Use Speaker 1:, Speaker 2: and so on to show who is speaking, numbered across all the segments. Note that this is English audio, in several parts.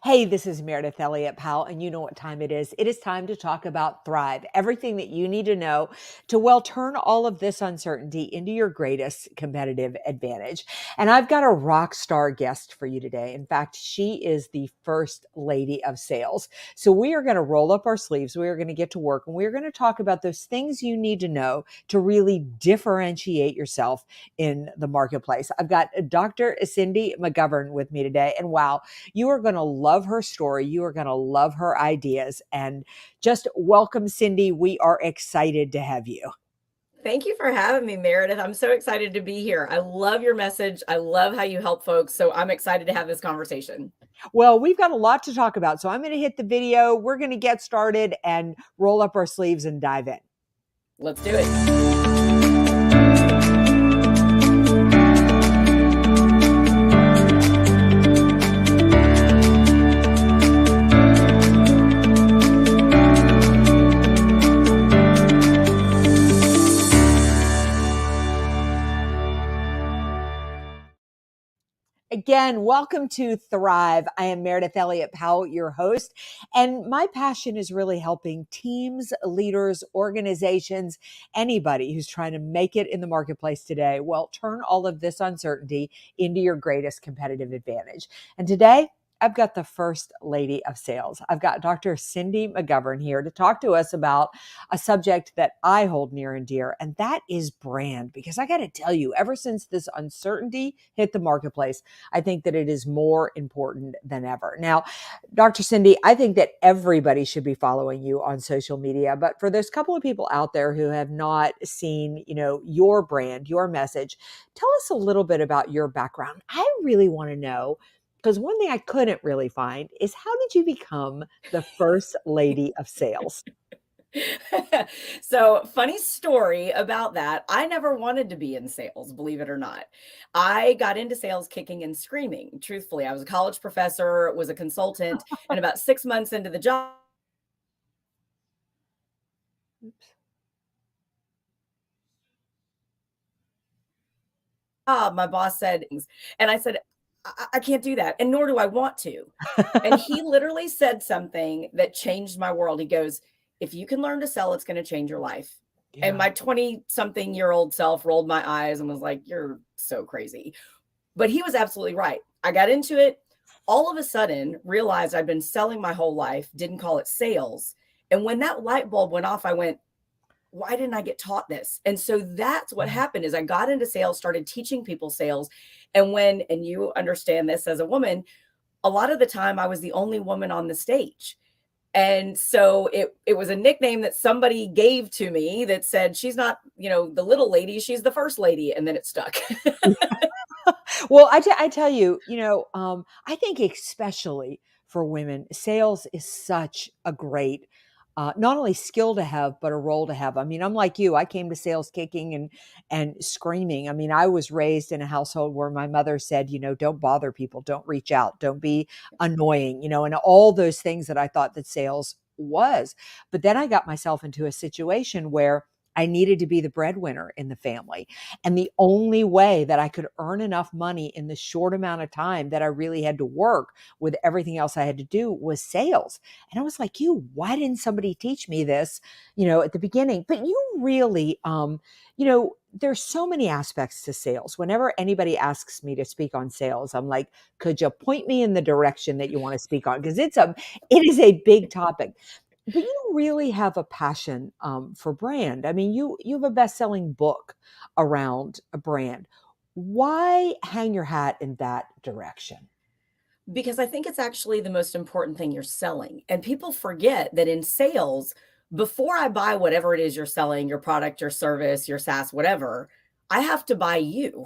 Speaker 1: Hey, this is Meredith Elliott Powell, and you know what time it is. It is time to talk about Thrive, everything that you need to know to, well, turn all of this uncertainty into your greatest competitive advantage. And I've got a rock star guest for you today. In fact, she is the first lady of sales. So we are going to roll up our sleeves. We are going to get to work, and we're going to talk about those things you need to know to really differentiate yourself in the marketplace. I've got Dr. Cindy McGovern with me today. And wow, you are going to love her story. You are going to love her ideas. And just welcome, Cindy. We are excited to have you.
Speaker 2: Thank you for having me, Meredith. I'm so excited to be here. I love your message. I love how you help folks. So I'm excited to have this conversation.
Speaker 1: Well, we've got a lot to talk about. So I'm going to hit the video. We're going to get started and roll up our sleeves and dive in.
Speaker 2: Let's do it.
Speaker 1: Again, welcome to Thrive. I am Meredith Elliott Powell, your host, and my passion is really helping teams, leaders, organizations, anybody who's trying to make it in the marketplace today, well, turn all of this uncertainty into your greatest competitive advantage. And today, I've got the first lady of sales. I've got Dr. Cindy McGovern here to talk to us about a subject that I hold near and dear, and that is brand. Because I got to tell you, ever since this uncertainty hit the marketplace, I think that it is more important than ever. Now, Dr. Cindy, I think that everybody should be following you on social media, but for those couple of people out there who have not seen, your brand, your message, tell us a little bit about your background. I really want to know, because one thing I couldn't really find is, how did you become the first lady of sales?
Speaker 2: So, funny story about that. I never wanted to be in sales, believe it or not. I got into sales kicking and screaming. Truthfully, I was a college professor, was a consultant, and about 6 months into the job,
Speaker 1: Oops.
Speaker 2: my boss said, and I said, I can't do that. And nor do I want to. And he literally said something that changed my world. He goes, if you can learn to sell, it's going to change your life. And
Speaker 1: Yeah.
Speaker 2: my 20 something year old self rolled my eyes and was like, you're so crazy. But he was absolutely right. I got into it. All of a sudden, realized I'd been selling my whole life, didn't call it sales. And when that light bulb went off, I went, why didn't I get taught this? And so that's what
Speaker 1: Yeah.
Speaker 2: happened is I got into sales, started teaching people sales. And you understand this as a woman, a lot of the time I was the only woman on the stage. And so it was a nickname that somebody gave to me that said, she's not, the little lady, she's the first lady. And then it stuck.
Speaker 1: Well, I tell you, I think especially for women, sales is such a great, not only skill to have, but a role to have. I mean, I'm like you. I came to sales kicking and screaming. I mean, I was raised in a household where my mother said, don't bother people, don't reach out, don't be annoying, and all those things that I thought that sales was. But then I got myself into a situation where I needed to be the breadwinner in the family. And the only way that I could earn enough money in the short amount of time that I really had to work with everything else I had to do was sales. And I was like, why didn't somebody teach me this, at the beginning? But you really, there's so many aspects to sales. Whenever anybody asks me to speak on sales, I'm like, could you point me in the direction that you want to speak on? Because it is a big topic. But you really have a passion for brand. I mean, you have a best-selling book around a brand. Why hang your hat in that direction?
Speaker 2: Because I think it's actually the most important thing you're selling. And people forget that in sales, before I buy whatever it is you're selling, your product, your service, your SaaS, whatever, I have to buy you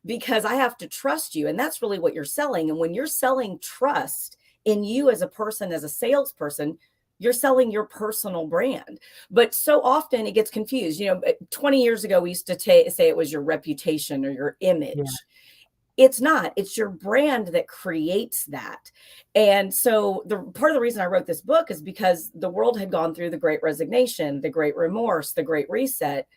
Speaker 2: because I have to trust you. And that's really what you're selling. And when you're selling trust in you as a person, as a salesperson, you're selling your personal brand. But so often it gets confused. 20 years ago, we used to say it was your reputation or your
Speaker 1: Yeah.
Speaker 2: image. It's not. It's your brand that creates that. And so the part of the reason I wrote this book is because the world had gone through the great resignation, the great remorse, the great reset.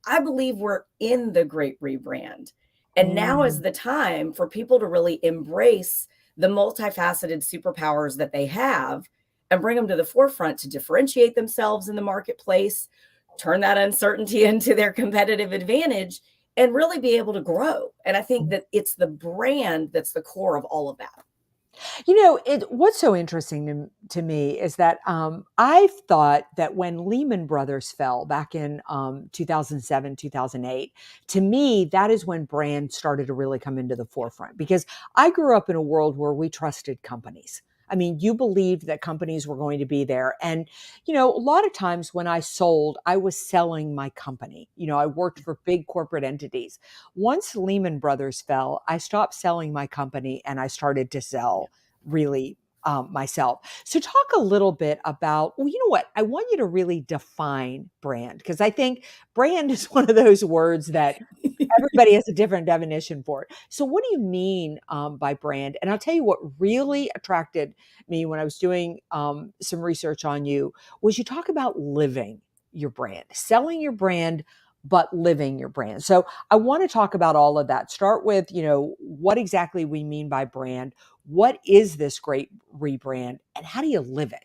Speaker 2: I believe we're in the great rebrand. And now is
Speaker 1: Mm.
Speaker 2: the time for people to really embrace the multifaceted superpowers that they have and bring them to the forefront to differentiate themselves in the marketplace, turn that uncertainty into their competitive advantage, and really be able to grow. And I think that it's the brand that's the core of all of that.
Speaker 1: What's so interesting to me is that I've thought that when Lehman Brothers fell back in 2007, 2008, to me, that is when brand started to really come into the forefront because I grew up in a world where we trusted companies. I mean, you believed that companies were going to be there. And, a lot of times when I sold, I was selling my company. I worked for big corporate entities. Once Lehman Brothers fell, I stopped selling my company and I started to sell really myself. So talk a little bit about, well, you know what? I want you to really define brand because I think brand is one of those words that everybody has a different definition for it. So what do you mean by brand? And I'll tell you what really attracted me when I was doing some research on you was you talk about living your brand, selling your brand, but living your brand. So I want to talk about all of that. Start with, what exactly we mean by brand. What is this great rebrand and how do you live it?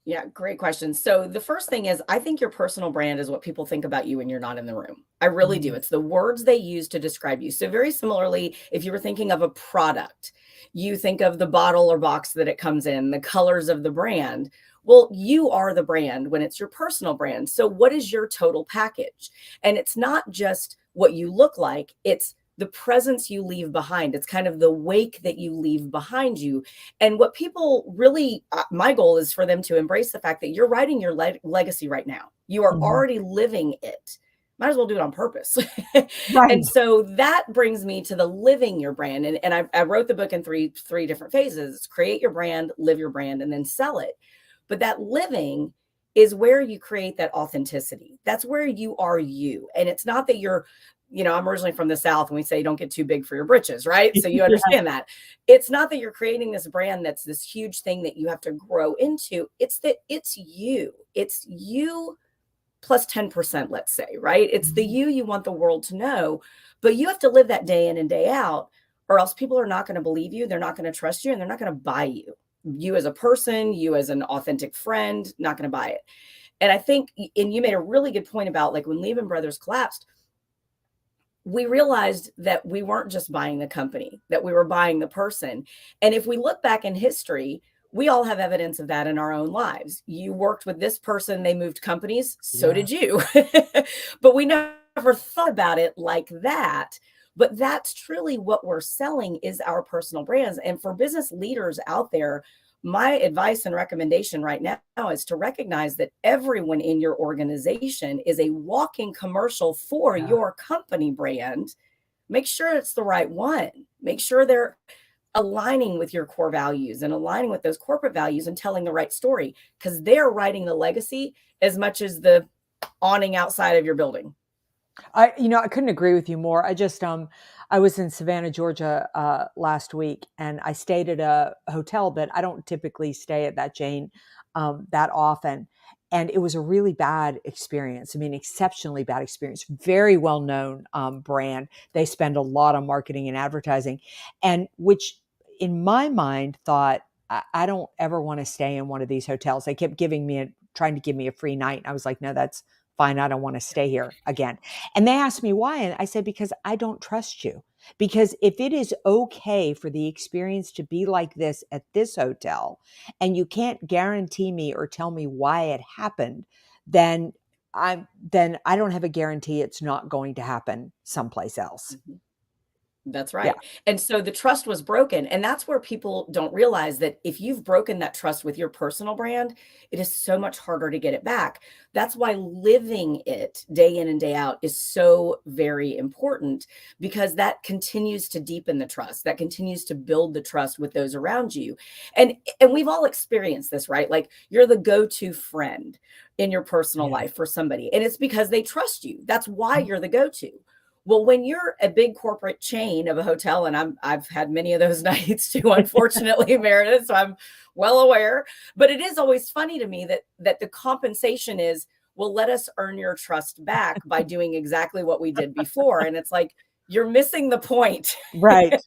Speaker 2: Yeah, great question. So the first thing is, I think your personal brand is what people think about you when you're not in the room. I really do.
Speaker 1: Mhm.
Speaker 2: It's the words they use to describe you. So very similarly, if you were thinking of a product, you think of the bottle or box that it comes in, the colors of the brand. Well, you are the brand when it's your personal brand. So what is your total package? And it's not just what you look like, it's the presence you leave behind. It's kind of the wake that you leave behind you. And what people really, my goal is for them to embrace the fact that you're writing your legacy right now. You are
Speaker 1: Mhm.
Speaker 2: already living it. Might as well do it on purpose.
Speaker 1: Right.
Speaker 2: And so that brings me to the living your brand. And I wrote the book in three different phases. It's create your brand, live your brand, and then sell it. But that living is where you create that authenticity. That's where you are you. And it's not that you're, I'm originally from the South and we say don't get too big for your britches, right? So you
Speaker 1: Yeah.
Speaker 2: understand that. It's not that you're creating this brand that's this huge thing that you have to grow into. It's that it's you. It's you plus 10%, let's say, right? It's the
Speaker 1: Mhm.
Speaker 2: you want the world to know, but you have to live that day in and day out, or else people are not going to believe you. They're not going to trust you and they're not going to buy you. You as a person, you as an authentic friend, not going to buy it. And I think, and you made a really good point about like when Lehman Brothers collapsed, we realized that we weren't just buying the company, that we were buying the person. And if we look back in history, we all have evidence of that in our own lives. You worked with this person, they moved companies, so
Speaker 1: Yeah.
Speaker 2: did you. But we never thought about it like that. But that's truly what we're selling is our personal brands. And for business leaders out there, my advice and recommendation right now is to recognize that everyone in your organization is a walking commercial for
Speaker 1: Yeah.
Speaker 2: your company brand. Make sure it's the right one. Make sure they're aligning with your core values and aligning with those corporate values and telling the right story because they're writing the legacy as much as the awning outside of your building.
Speaker 1: I couldn't agree with you more. I was in Savannah, Georgia, last week, and I stayed at a hotel that I don't typically stay at that chain, that often. And it was a really bad experience. I mean, exceptionally bad experience. Very well known brand. They spend a lot on marketing and advertising, and which, in my mind, thought I don't ever want to stay in one of these hotels. They kept trying to give me a free night. I was like, no, that's fine. I don't want to stay here again. And they asked me why. And I said, because I don't trust you. Because if it is okay for the experience to be like this at this hotel, and you can't guarantee me or tell me why it happened, then then I don't have a guarantee it's not going to happen someplace else.
Speaker 2: Mhm. That's
Speaker 1: Yeah.
Speaker 2: right. And so the trust was broken. And that's where people don't realize that if you've broken that trust with your personal brand, it is so much harder to get it back. That's why living it day in and day out is so very important because that continues to deepen the trust. That continues to build the trust with those around you. And we've all experienced this, right? Like you're the go-to friend in your personal
Speaker 1: Yeah.
Speaker 2: life for somebody. And it's because they trust you. That's why you're the go-to. Well, when you're a big corporate chain of a hotel, and I've had many of those nights too, unfortunately, Meredith, so I'm well aware. But it is always funny to me that the compensation is, well, let us earn your trust back by doing exactly what we did before. And it's like, you're missing the point.
Speaker 1: Right.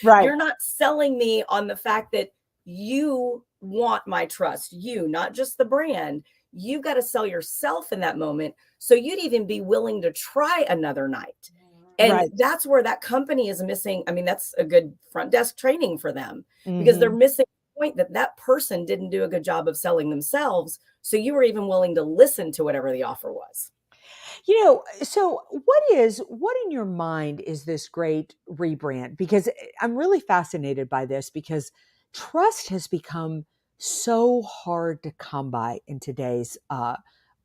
Speaker 1: Right.
Speaker 2: You're not selling me on the fact that you want my trust, you, not just the brand. You've got to sell yourself in that moment. So you'd even be willing to try another night. And
Speaker 1: Right.
Speaker 2: that's where that company is missing. I mean, that's a good front desk training for them because they're
Speaker 1: Mhm.
Speaker 2: missing the point that that person didn't do a good job of selling themselves. So you were even willing to listen to whatever the offer was.
Speaker 1: So what in your mind is this great rebrand? Because I'm really fascinated by this because trust has become so hard to come by in today's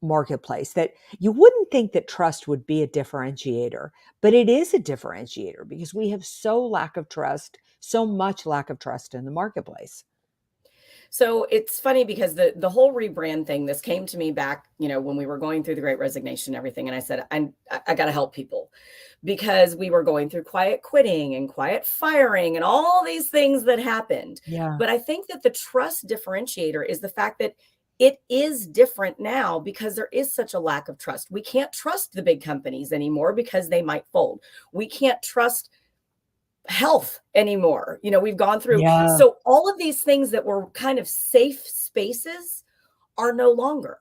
Speaker 1: marketplace that you wouldn't think that trust would be a differentiator, but it is a differentiator because we have so much lack of trust in the marketplace.
Speaker 2: So it's funny because the whole rebrand thing, this came to me back, when we were going through the Great Resignation and everything, and I said, I got to help people because we were going through quiet quitting and quiet firing and all these things that happened.
Speaker 1: Yeah.
Speaker 2: But I think that the trust differentiator is the fact that it is different now because there is such a lack of trust. We can't trust the big companies anymore because they might fold. We can't trust health anymore. We've gone through.
Speaker 1: Yeah.
Speaker 2: So all of these things that were kind of safe spaces are no longer.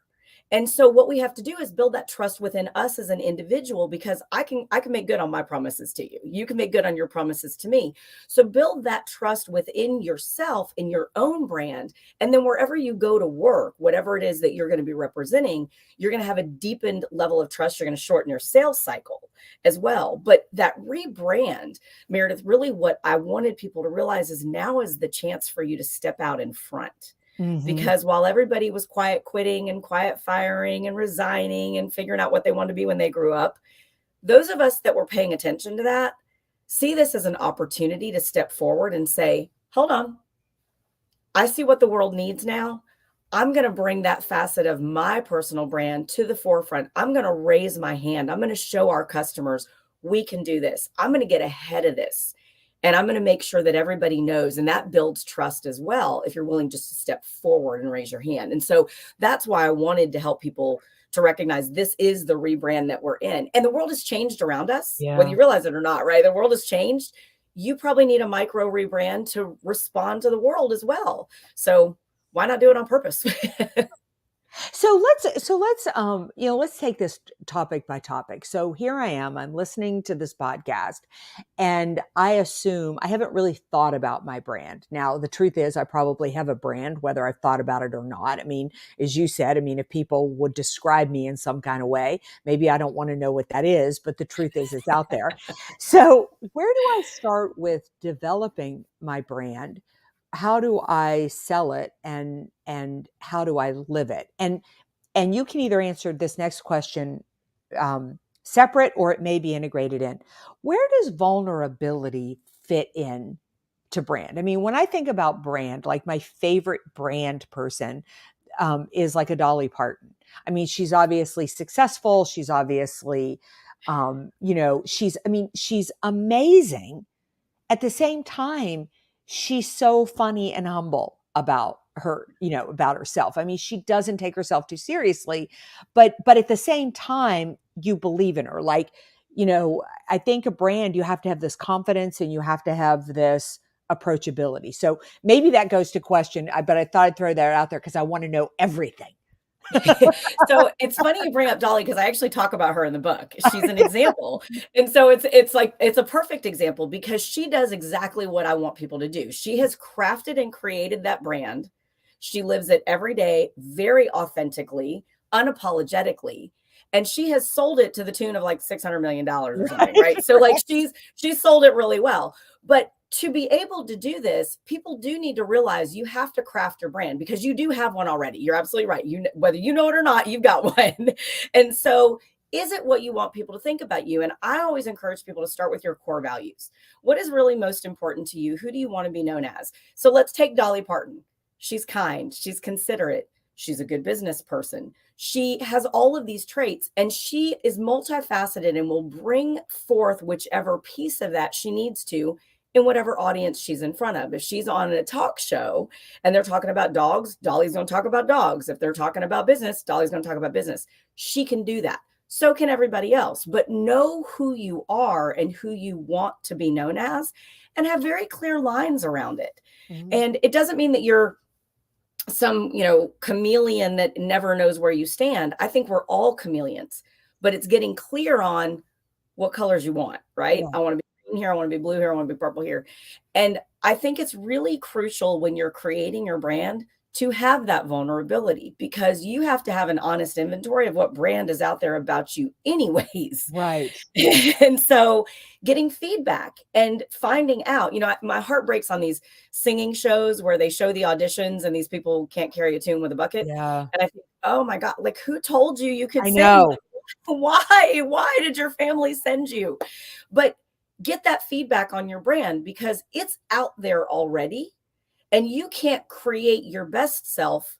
Speaker 2: And so what we have to do is build that trust within us as an individual because I can make good on my promises to you. You can make good on your promises to me. So build that trust within yourself in your own brand, and then wherever you go to work, whatever it is that you're going to be representing, you're going to have a deepened level of trust. You're going to shorten your sales cycle as well. But that rebrand, Meredith, really what I wanted people to realize is now is the chance for you to step out in front
Speaker 1: Mhm.
Speaker 2: because while everybody was quiet quitting and quiet firing and resigning and figuring out what they wanted to be when they grew up, those of us that were paying attention to that see this as an opportunity to step forward and say, hold on, I see what the world needs now. I'm going to bring that facet of my personal brand to the forefront. I'm going to raise my hand. I'm going to show our customers we can do this. I'm going to get ahead of this. And I'm going to make sure that everybody knows. And that builds trust as well if you're willing just to step forward and raise your hand. And so that's why I wanted to help people to recognize this is the rebrand that we're in. And the world has changed around us, whether
Speaker 1: Yeah.
Speaker 2: you realize it or not, right? The world has changed. You probably need a micro rebrand to respond to the world as well. So why not do it on purpose?
Speaker 1: Let's take this topic by topic. So here I am, I'm listening to this podcast and I assume I haven't really thought about my brand. Now, the truth is I probably have a brand whether I've thought about it or not. I mean, as you said, I mean, if people would describe me in some kind of way, maybe I don't want to know what that is, but the truth is it's out there. So, where do I start with developing my brand? How do I sell it and how do I live it? And you can either answer this next question separate or it may be integrated in. Where does vulnerability fit in to brand? I mean, when I think about brand, like my favorite brand person is like a Dolly Parton. I mean, she's obviously successful. She's obviously, she's amazing. At the same time, she's so funny and humble about herself. I mean, she doesn't take herself too seriously, but at the same time, you believe in her. Like, I think a brand, you have to have this confidence and you have to have this approachability. So maybe that goes to question, but I thought I'd throw that out there because I want to know everything.
Speaker 2: So it's funny you bring up Dolly because I actually talk about her in the book. She's an example. And so it's like it's a perfect example because she does exactly what I want people to do. She has crafted and created that brand. She lives it every day very authentically, unapologetically. And she has sold it to the tune of like $600 million or something,
Speaker 1: Right.
Speaker 2: right? So like she's sold it really well. But to be able to do this, people do need to realize you have to craft your brand because you do have one already. You're absolutely right. Whether you know it or not, you've got one. And so, is it what you want people to think about you? And I always encourage people to start with your core values. What is really most important to you? Who do you want to be known as? So let's take Dolly Parton. She's kind, she's considerate, she's a good business person. She has all of these traits and she is multifaceted and will bring forth whichever piece of that she needs to in whatever audience she's in front of. If she's on a talk show and they're talking about dogs, Dolly's going to talk about dogs. If they're talking about business, Dolly's going to talk about business. She can do that. So can everybody else. But know who you are and who you want to be known as, and have very clear lines around it.
Speaker 1: Mhm.
Speaker 2: And it doesn't mean that you're some, chameleon that never knows where you stand. I think we're all chameleons, but it's getting clear on what colors you want, right?
Speaker 1: Yeah.
Speaker 2: I want to be green here, I want to be blue here, I want to be purple here. And I think it's really crucial when you're creating your brand to have that vulnerability, because you have to have an honest inventory of what brand is out there about you anyways.
Speaker 1: Right.
Speaker 2: And so getting feedback and finding out, my heart breaks on these singing shows where they show the auditions and these people can't carry a tune with a bucket.
Speaker 1: Yeah.
Speaker 2: And I think, oh my God, like, who told you you could
Speaker 1: I
Speaker 2: sing?
Speaker 1: know.
Speaker 2: Why did your family send you? But get that feedback on your brand, because it's out there already, and you can't create your best self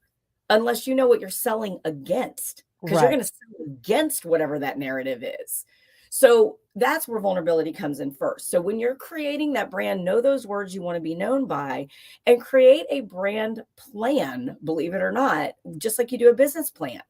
Speaker 2: unless you know what you're selling against, because you're
Speaker 1: Right.
Speaker 2: going to sell against whatever that narrative is. So that's where vulnerability comes in first. So when you're creating that brand, know those words you want to be known by, and create a brand plan, believe it or not, just like you do a business plan.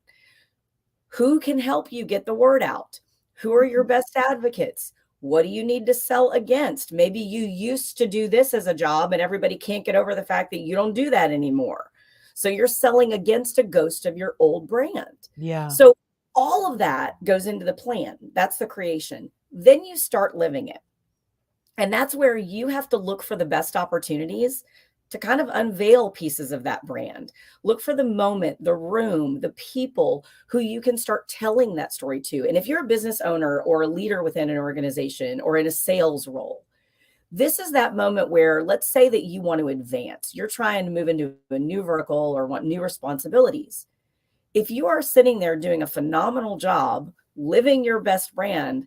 Speaker 2: Who can help you get the word out? Who are your
Speaker 1: Mhm.
Speaker 2: best advocates? What do you need to sell against? Maybe you used to do this as a job and everybody can't get over the fact that you don't do that anymore. So you're selling against a ghost of your old brand.
Speaker 1: Yeah.
Speaker 2: So all of that goes into the plan. That's the creation. Then you start living it. And that's where you have to look for the best opportunities to kind of unveil pieces of that brand. Look for the moment, the room, the people who you can start telling that story to. And if you're a business owner or a leader within an organization or in a sales role, this is that moment where, let's say that you want to advance, you're trying to move into a new vertical or want new responsibilities. If you are sitting there doing a phenomenal job, living your best brand,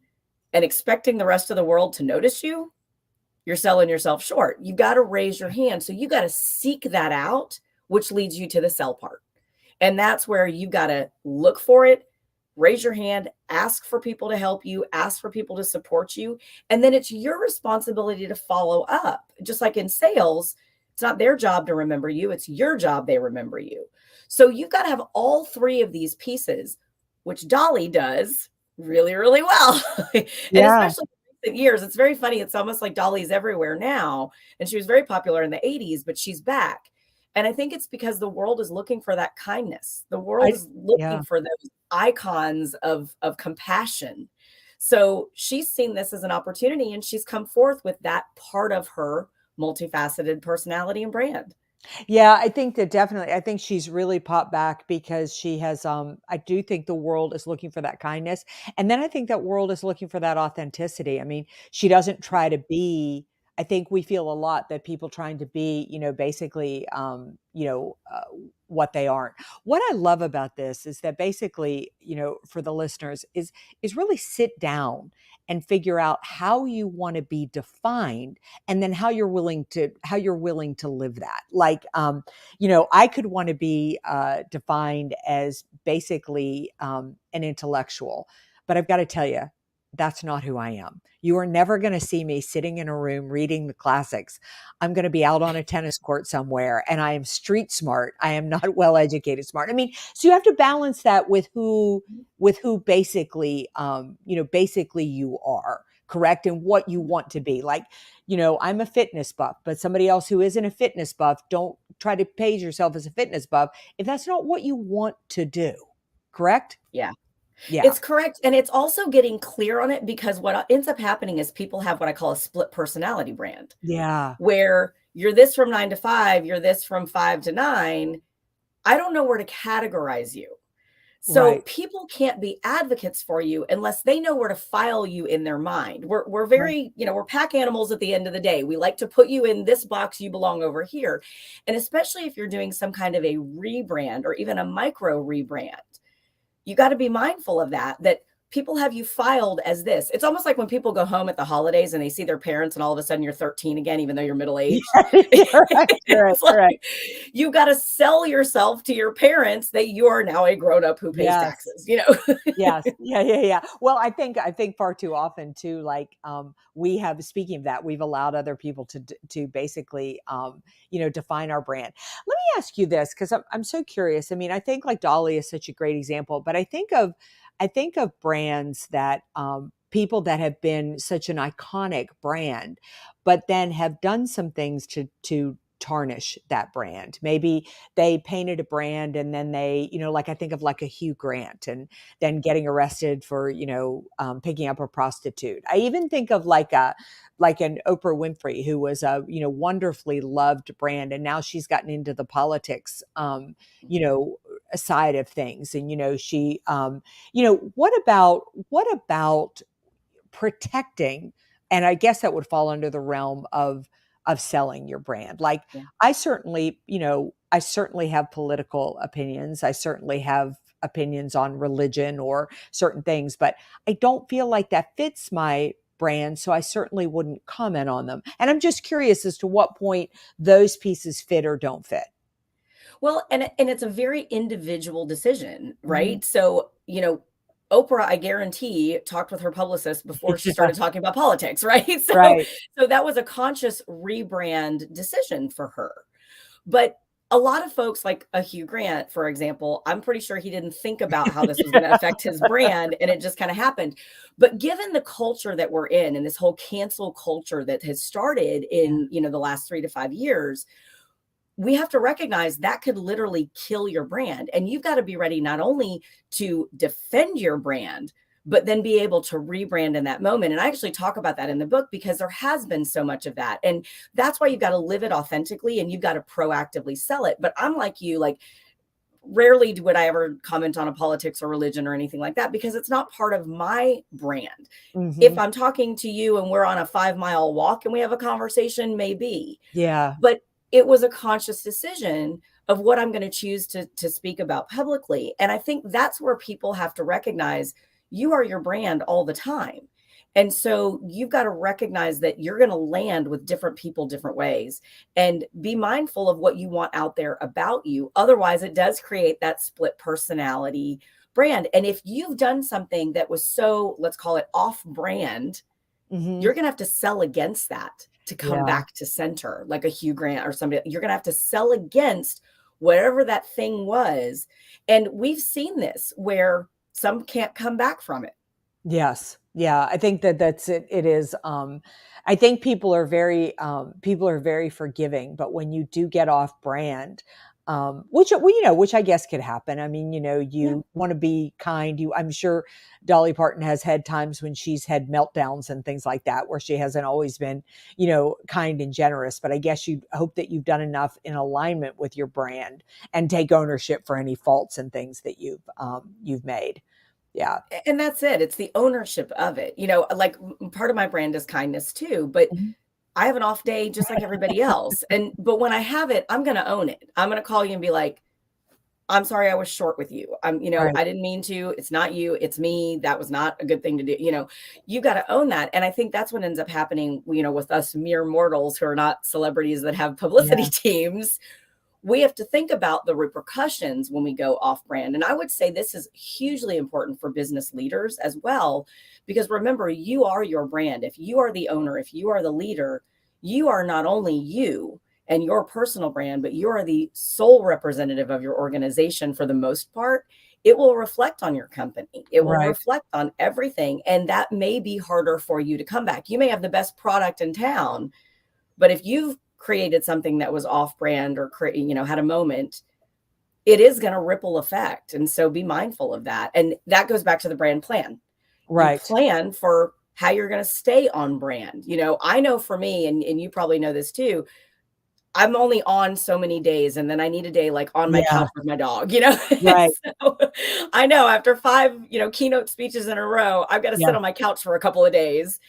Speaker 2: and expecting the rest of the world to notice you, you're selling yourself short. You got to raise your hand. So you got to seek that out, which leads you to the sell part. And that's where you got to look for it, raise your hand, ask for people to help you, ask for people to support you. And then it's your responsibility to follow up. Just like in sales, it's not their job to remember you, it's your job they remember you. So you've got to have all three of these pieces, which Dolly does really, really well. And
Speaker 1: Yeah.
Speaker 2: especially in recent years, it's very funny. It's almost like Dolly's everywhere now. And she was very popular in the 80s, but she's back. And I think it's because the world is looking for that kindness. The world
Speaker 1: I
Speaker 2: is looking
Speaker 1: yeah.
Speaker 2: for those icons of compassion. So she's seen this as an opportunity, and she's come forth with that part of her multifaceted personality and brand.
Speaker 1: Yeah, I think that definitely I think she's really popped back because she has, I do think the world is looking for that kindness, and then I think that world is looking for that authenticity. I mean, she doesn't try to be I think we feel a lot that people trying to be, basically, what they aren't. What I love about this is that basically, for the listeners is really sit down and figure out how you wanna be defined and then how you're willing to live that. Like, I could want to be defined as basically an intellectual, but I've got to tell you, that's not who I am. You are never going to see me sitting in a room reading the classics. I'm going to be out on a tennis court somewhere, and I am street smart. I am not well educated smart. I mean, so you have to balance that with who basically basically you are, correct, and what you want to be. Like, I'm a fitness buff, but somebody else who isn't a fitness buff, don't try to page yourself as a fitness buff if that's not what you want to do. Correct?
Speaker 2: Yeah.
Speaker 1: Yeah.
Speaker 2: It's correct. And it's also getting clear on it, because what ends up happening is people have what I call a split personality brand,
Speaker 1: Yeah.
Speaker 2: where you're this from 9 to 5, you're this from 5 to 9. I don't know where to categorize you. So
Speaker 1: Right.
Speaker 2: people can't be advocates for you unless they know where to file you in their mind. We're
Speaker 1: Right.
Speaker 2: very, we're pack animals at the end of the day. We like to put you in this box, you belong over here. And especially if you're doing some kind of a rebrand or even a micro rebrand, you got to be mindful of that people have you filed as this. It's almost like when people go home at the holidays and they see their parents and all of a sudden you're 13 again, even though you're middle aged.
Speaker 1: You're right. You're right.
Speaker 2: It's
Speaker 1: You're right.
Speaker 2: like you got to sell yourself to your parents that you are now a grown up who pays
Speaker 1: Yes.
Speaker 2: taxes.
Speaker 1: Yes. Yeah, yeah, yeah. Well, I think far too often too, like, we have, speaking of that, we've allowed other people to basically, define our brand. Let me ask you this, because I'm so curious. I mean, I think like Dolly is such a great example, but I think of I think of brands that people that have been such an iconic brand, but then have done some things to tarnish that brand. Maybe they painted a brand and then they, like I think of like a Hugh Grant and then getting arrested for, picking up a prostitute. I even think of like an Oprah Winfrey, who was a, wonderfully loved brand. And now she's gotten into the politics, you know, side of things. And, what about protecting, and I guess that would fall under the realm of selling your brand. Like
Speaker 2: Yeah.
Speaker 1: I certainly have political opinions. I certainly have opinions on religion or certain things, but I don't feel like that fits my brand, so I certainly wouldn't comment on them. And I'm just curious as to what point those pieces fit or don't fit.
Speaker 2: Well, and it's a very individual decision,
Speaker 1: Mhm.
Speaker 2: right? So, Oprah, I guarantee, talked with her publicist before she
Speaker 1: Yeah,
Speaker 2: started talking about politics, right? So
Speaker 1: right.
Speaker 2: so that was a conscious rebrand decision for her. But a lot of folks like a Hugh Grant, for example, I'm pretty sure he didn't think about how this was going to affect his brand and it just kind of happened. But given the culture that we're in and this whole cancel culture that has started
Speaker 1: Yeah.
Speaker 2: in, the last 3 to 5 years, we have to recognize that could literally kill your brand. And you've got to be ready not only to defend your brand, but then be able to rebrand in that moment. And I actually talk about that in the book because there has been so much of that. And that's why you've got to live it authentically and you've got to proactively sell it. But I'm like you, like, rarely would I ever comment on a politics or religion or anything like that because it's not part of my brand. If
Speaker 1: Mhm.
Speaker 2: I'm talking to you and we're on a 5-mile walk and we have a conversation, maybe,
Speaker 1: Yeah.
Speaker 2: but it was a conscious decision of what I'm going to choose to speak about publicly. And I think that's where people have to recognize you are your brand all the time. And so you've got to recognize that you're going to land with different people different ways and be mindful of what you want out there about you. Otherwise, it does create that split personality brand. And if you've done something that was so, let's call it off brand,
Speaker 1: Mhm.
Speaker 2: you're gonna have to sell against that to come
Speaker 1: Yeah.
Speaker 2: back to center, like a Hugh Grant or somebody. You're gonna have to sell against whatever that thing was. And we've seen this where some can't come back from it.
Speaker 1: Yes. Yeah, I think that's it. It is. I think people are very forgiving, but when you do get off brand, which I guess could happen. I mean,
Speaker 2: Yeah.
Speaker 1: you want to be kind. I'm sure Dolly Parton has had times when she's had meltdowns and things like that, where she hasn't always been, kind and generous. But I guess you hope that you've done enough in alignment with your brand and take ownership for any faults and things that you've made. Yeah.
Speaker 2: And that's it. It's the ownership of it. Like part of my brand is kindness too, but
Speaker 1: Mhm.
Speaker 2: I have an off day just like everybody else. But when I have it, I'm going to own it. I'm going to call you and be like, I'm sorry I was short with you.
Speaker 1: Right.
Speaker 2: I didn't mean to. It's not you, it's me. That was not a good thing to do. You got to own that. And I think that's what ends up happening, with us mere mortals who are not celebrities that have publicity
Speaker 1: Yeah.
Speaker 2: teams. We have to think about the repercussions when we go off brand. And I would say this is hugely important for business leaders as well, because remember, you are your brand. If you are the owner, if you are the leader, you are not only you and your personal brand, but you are the sole representative of your organization for the most part. It will reflect on your company. It will
Speaker 1: Right.
Speaker 2: reflect on everything. And that may be harder for you to come back. You may have the best product in town, but if you've created something that was off brand or had a moment, it is going to ripple effect. And so be mindful of that. And that goes back to the brand plan. You
Speaker 1: Right.
Speaker 2: plan for how you're going to stay on brand. I know for me, and you probably know this too, I'm only on so many days and then I need a day like on my
Speaker 1: Yeah.
Speaker 2: couch with my dog.
Speaker 1: Right.
Speaker 2: So I know after 5, keynote speeches in a row, I've got to sit
Speaker 1: Yeah.
Speaker 2: on my couch for a couple of days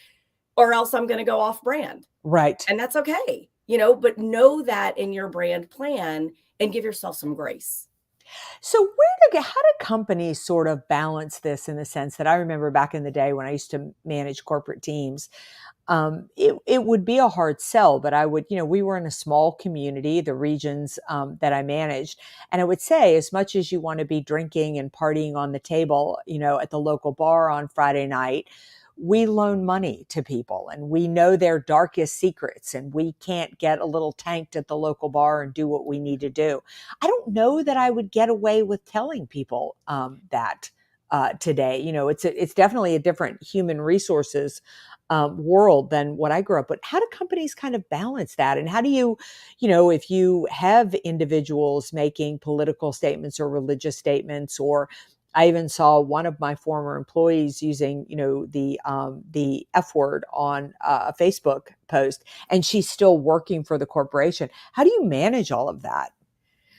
Speaker 2: or else I'm going to go off brand.
Speaker 1: Right.
Speaker 2: And that's okay, but know that in your brand plan and give yourself some grace.
Speaker 1: So how do companies sort of balance this in the sense that I remember back in the day when I used to manage corporate teams, it would be a hard sell, but I would, we were in a small community, the regions that I managed. And I would say, as much as you want to be drinking and partying on the table, at the local bar on Friday night, we loan money to people and we know their darkest secrets and we can't get a little tanked at the local bar and do what we need to do. I don't know that I would get away with telling people that. today. It's definitely a different human resources world than what I grew up. But how do companies kind of balance that? And how do if you have individuals making political statements or religious statements, or I even saw one of my former employees using, the F word on a Facebook post, and she's still working for the corporation. How do you manage all of that?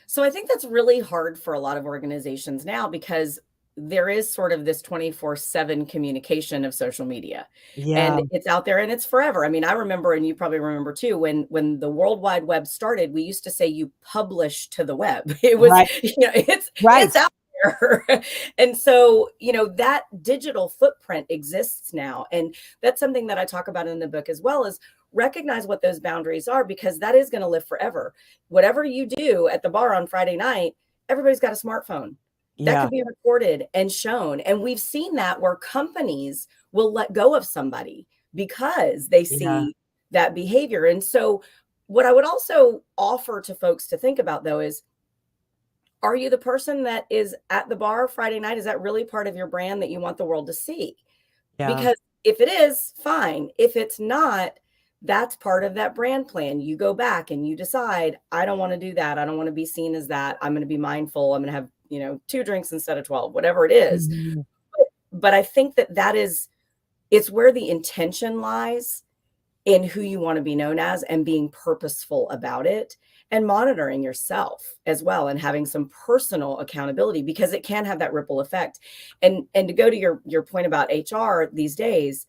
Speaker 2: So I think that's really hard for a lot of organizations now because there is sort of this 24/7 communication of social media.
Speaker 1: Yeah.
Speaker 2: And it's out there and it's forever. I mean, I remember, and you probably remember too, when the World Wide Web started, we used to say you publish to the web. It was,
Speaker 1: Right.
Speaker 2: it's
Speaker 1: Right.
Speaker 2: out there. And so, that digital footprint exists now. And that's something that I talk about in the book as well, is recognize what those boundaries are, because that is going to live forever. Whatever you do at the bar on Friday night, everybody's got a smartphone that
Speaker 1: Yeah.
Speaker 2: could be recorded and shown. And we've seen that where companies will let go of somebody because they
Speaker 1: Yeah.
Speaker 2: see that behavior. And so, what I would also offer to folks to think about though is, are you the person that is at the bar Friday night? Is that really part of your brand that you want the world to see?
Speaker 1: Yeah.
Speaker 2: Because if it is, fine. If it's not, that's part of that brand plan. You go back and you decide, I don't want to do that. I don't want to be seen as that. I'm going to be mindful. I'm going to have, 2 drinks instead of 12, whatever it is.
Speaker 1: Mhm.
Speaker 2: But I think it's where the intention lies in who you want to be known as, and being purposeful about it, and monitoring yourself as well, and having some personal accountability, because it can have that ripple effect. And to go to your point about HR these days,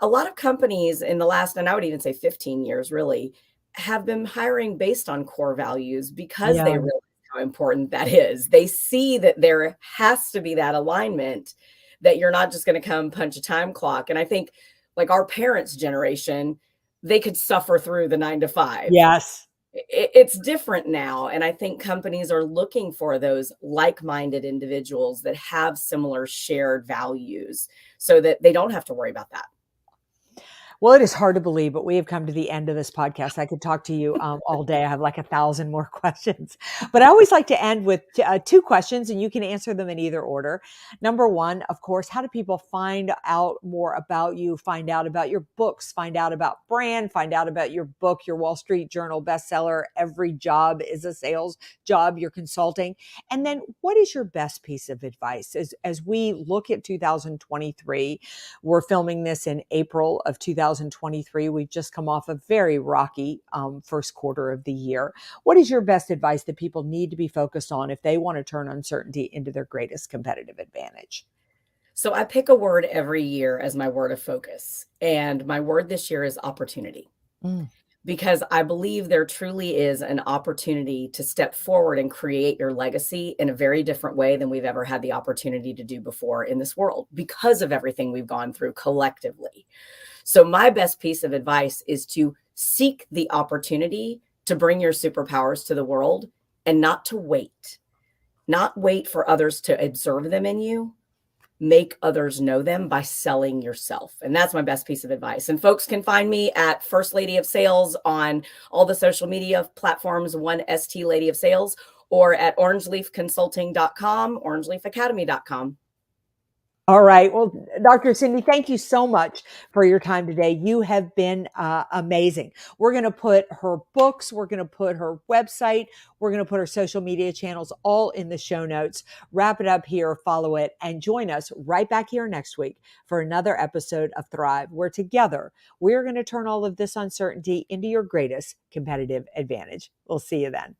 Speaker 2: a lot of companies in the last, and I would even say 15 years really, have been hiring based on core values because they
Speaker 1: Yeah.
Speaker 2: realize how important that is. They see that there has to be that alignment, that you're not just going to come punch a time clock. And I think, like our parents' generation, they could suffer through the 9 to 5.
Speaker 1: Yes.
Speaker 2: It's different now. And I think companies are looking for those like minded individuals that have similar shared values so that they don't have to worry about that.
Speaker 1: Well, it is hard to believe, but we have come to the end of this podcast. I could talk to you all day. I have like 1,000 more questions, but I always like to end with two questions, and you can answer them in either order. Number one, of course, how do people find out more about you, find out about your books, find out about brand, find out about your book, your Wall Street Journal bestseller, Every Job is a Sales Job, your consulting? And then what is your best piece of advice as we look at 2023? We're filming this in April of 2023. We've just come off a very rocky first quarter of the year. What is your best advice that people need to be focused on if they want to turn uncertainty into their greatest competitive advantage?
Speaker 2: So I pick a word every year as my word of focus. And my word this year is opportunity,
Speaker 1: Mm.
Speaker 2: because I believe there truly is an opportunity to step forward and create your legacy in a very different way than we've ever had the opportunity to do before in this world, because of everything we've gone through collectively. So, my best piece of advice is to seek the opportunity to bring your superpowers to the world, and not wait for others to observe them in you. Make others know them by selling yourself. And that's my best piece of advice. And folks can find me at First Lady of Sales on all the social media platforms, One ST Lady of Sales, or at orangeleafconsulting.com, orangeleafacademy.com.
Speaker 1: All right. Well, Dr. Cindy, thank you so much for your time today. You have been amazing. We're going to put her books, we're going to put her website, we're going to put her social media channels all in the show notes. Wrap it up here, follow it, and join us right back here next week for another episode of Thrive, where together we're going to turn all of this uncertainty into your greatest competitive advantage. We'll see you then.